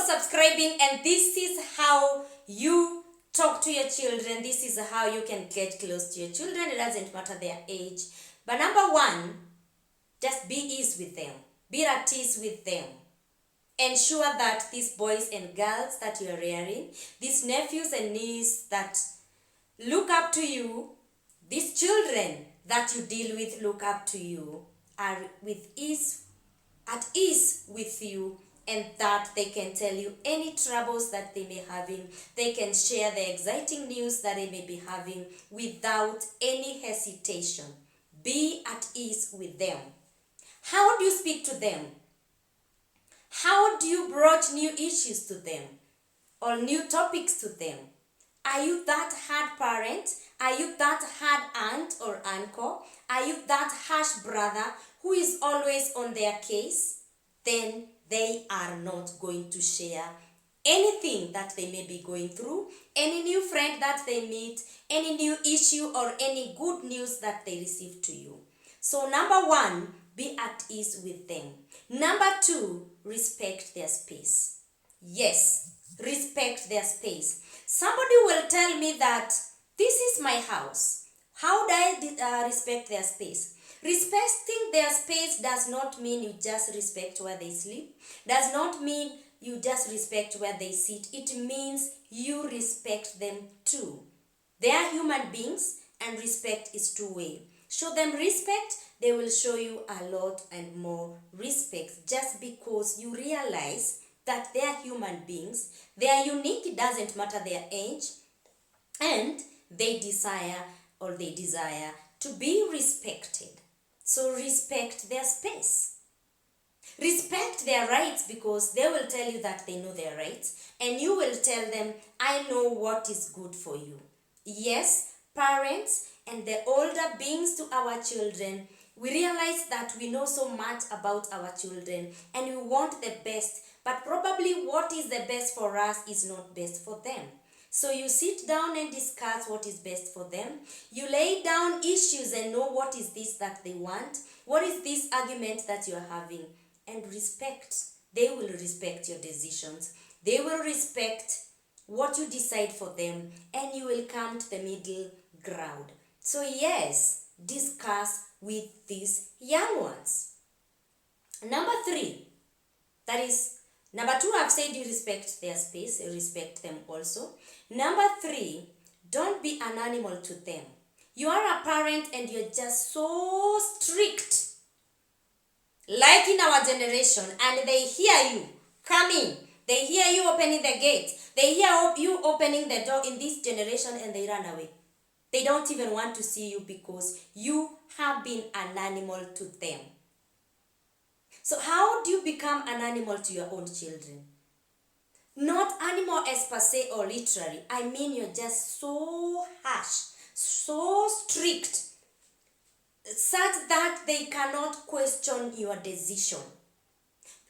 subscribing, and this is how you talk to your children. This is how you can get close to your children. It doesn't matter their age. But number one, just be ease with them. Be at ease with them. Ensure that these boys and girls that you are rearing, these nephews and nieces that look up to you, these children that you deal with look up to you, are at ease with you, and that they can tell you any troubles that they may having. They can share the exciting news that they may be having without any hesitation. Be at ease with them. How do you speak to them? How do you broach new issues to them or new topics to them? Are you that hard parent? Are you that hard aunt or uncle? Are you that harsh brother who is always on their case? Then they are not going to share anything that they may be going through, any new friend that they meet, any new issue or any good news that they receive to you. So number one, be at ease with them. Number two, respect their space. Yes, respect their space. Somebody will tell me that this is my house. How do I respect their space? Respecting their space does not mean you just respect where they sleep. Does not mean you just respect where they sit. It means you respect them too. They are human beings, and respect is two-way. Show them respect, they will show you a lot and more respect, just because you realize that they are human beings. They are unique, it doesn't matter their age, and they desire to be respected. So respect their space. Respect their rights, because they will tell you that they know their rights, and you will tell them, I know what is good for you. Yes, parents and the older beings to our children, we realize that we know so much about our children and we want the best, but probably what is the best for us is not best for them. So you sit down and discuss what is best for them. You lay down issues and know what is this that they want. What is this argument that you are having? And respect. They will respect your decisions. They will respect what you decide for them, and you will come to the middle ground. So yes, discuss with these young ones. Number three, number two, I've said you respect their space, you respect them also. Number three, don't be an animal to them. You are a parent and you're just so strict, like in our generation, and they hear you coming. They hear you opening the gate. They hear you opening the door in this generation, and they run away. They don't even want to see you because you have been an animal to them. So how do you become an animal to your own children? Not animal as per se or literally. I mean, you're just so harsh, so strict, such that they cannot question your decision.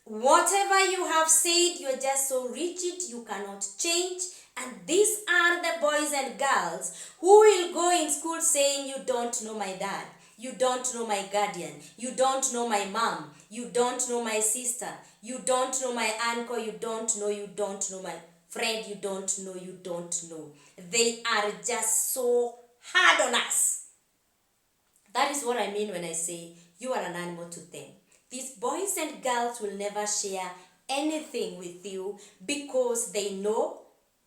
Whatever you have said, you're just so rigid, you cannot change. And these are the boys and girls who will go in school saying, you don't know my dad, you don't know my guardian, you don't know my mom, you don't know my sister, you don't know my uncle, you don't know my friend, you don't know. They are just so hard on us. That is what I mean when I say you are an animal to them. These boys and girls will never share anything with you because they know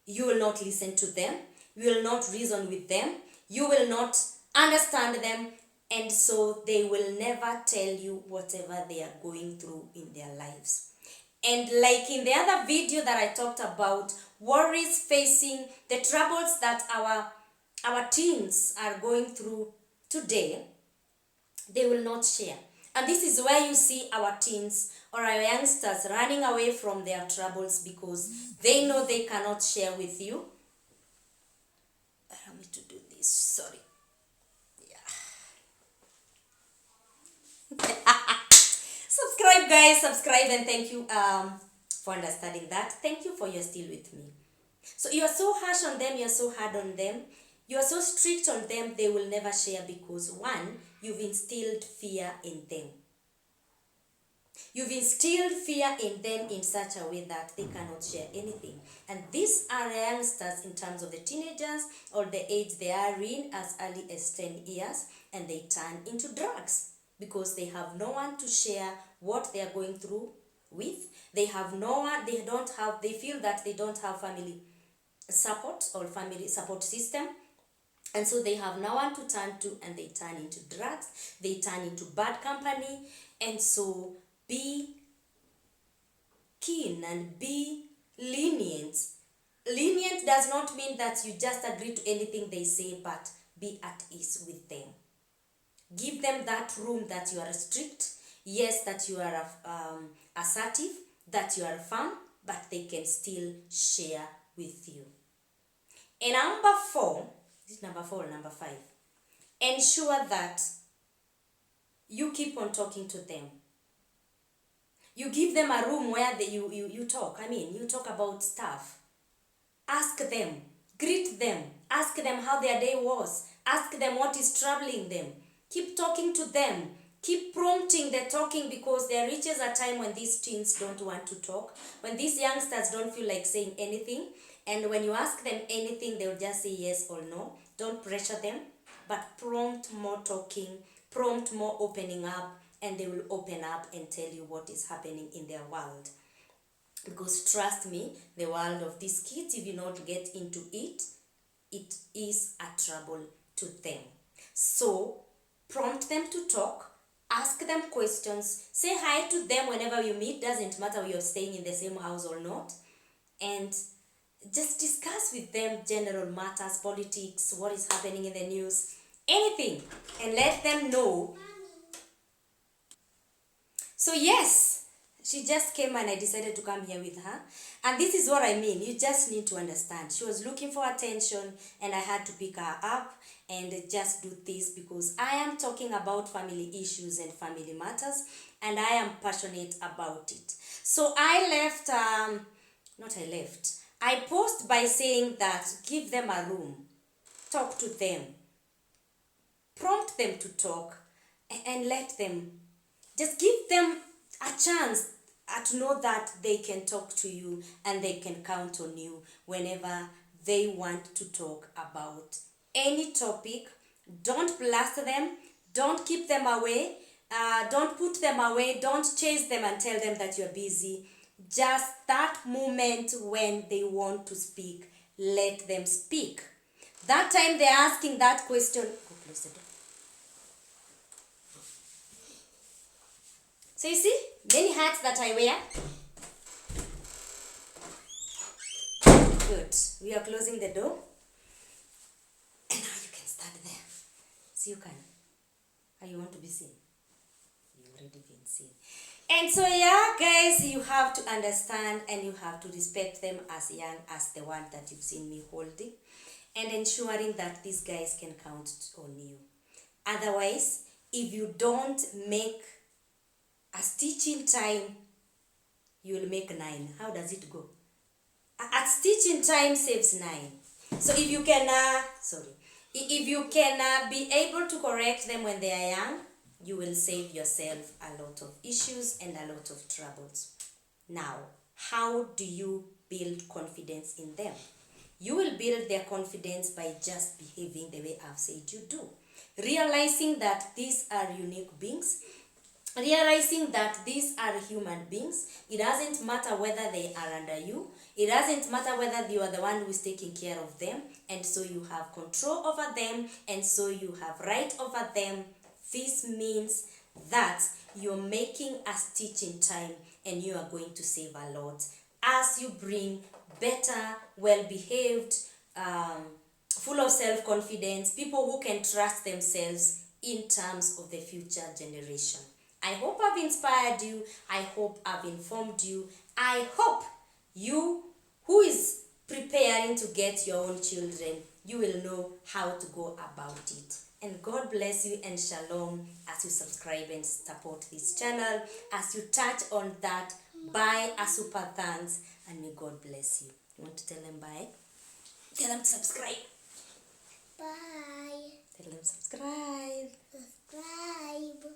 you will not listen to them, you will not reason with them, you will not understand them, and so they will never tell you whatever they are going through in their lives. And like in the other video that I talked about, worries facing the troubles that our teens are going through today, they will not share. And this is where you see our teens or our youngsters running away from their troubles because they know they cannot share with you. Allow me to do this, sorry. Yeah. Subscribe, guys, subscribe, and thank you for understanding that. Thank you for you're still with me. So you are so harsh on them, you are so hard on them, you are so strict on them, they will never share because one, you've instilled fear in them. You've instilled fear in them in such a way that they cannot share anything. And these are youngsters in terms of the teenagers or the age they are in as early as 10 years, and they turn into drugs because they have no one to share what they are going through with. They have no one, they feel that they don't have family support or family support system, and so they have no one to turn to, and they turn into drugs, they turn into bad company. And so be keen and be lenient. Lenient does not mean that you just agree to anything they say, but be at ease with them. Give them that room that you are strict, yes, that you are assertive, that you are firm, but they can still share with you. And number 4, is it number 4 or number 5? Ensure that you keep on talking to them. You give them a room where you talk. You talk about stuff. Ask them, greet them, ask them how their day was, ask them what is troubling them. Keep talking to them. Keep prompting the talking, because there reaches a time when these teens don't want to talk, when these youngsters don't feel like saying anything, and when you ask them anything, they'll just say yes or no. Don't pressure them, but prompt more talking, prompt more opening up, and they will open up and tell you what is happening in their world. Because trust me, the world of these kids, if you not get into it, it is a trouble to them. So prompt them to talk, ask them questions, say hi to them whenever you meet, doesn't matter if you're staying in the same house or not, and just discuss with them general matters, politics, what is happening in the news, anything, and let them know. So yes, she just came and I decided to come here with her. And this is what I mean. You just need to understand. She was looking for attention, and I had to pick her up and just do this because I am talking about family issues and family matters, and I am passionate about it. So I post by saying that give them a room, talk to them, prompt them to talk, and let them, just give them a chance to know that they can talk to you and they can count on you whenever they want to talk about any topic. Don't blast them, don't keep them away, don't put them away, don't chase them and tell them that you're busy. Just that moment when they want to speak, let them speak. That time they're asking that question, go close the door. So you see, many hats that I wear. Good. We are closing the door. And now you can start there. So you can. How you want to be seen? You've already been seen. And so yeah, guys, you have to understand and you have to respect them as young as the one that you've seen me holding. And ensuring that these guys can count on you. Otherwise, if you don't make a stitch in time, you will make 9. How does it go? A stitch in time saves 9. So if you can, be able to correct them when they are young, you will save yourself a lot of issues and a lot of troubles. Now, how do you build confidence in them? You will build their confidence by just behaving the way I've said you do. Realizing that these are unique beings. Realizing that these are human beings. It doesn't matter whether they are under you. It doesn't matter whether you are the one who is taking care of them. And so you have control over them. And so you have right over them. This means that you're making a stitch in time and you are going to save a lot as you bring better, well-behaved, full of self-confidence, people who can trust themselves in terms of the future generation. I hope I've inspired you. I hope I've informed you. I hope you, who is preparing to get your own children, you will know how to go about it. And God bless you and shalom as you subscribe and support this channel. As you touch on that, buy a super thanks and may God bless you. You want to tell them bye? Tell them to subscribe. Bye. Tell them subscribe. Subscribe.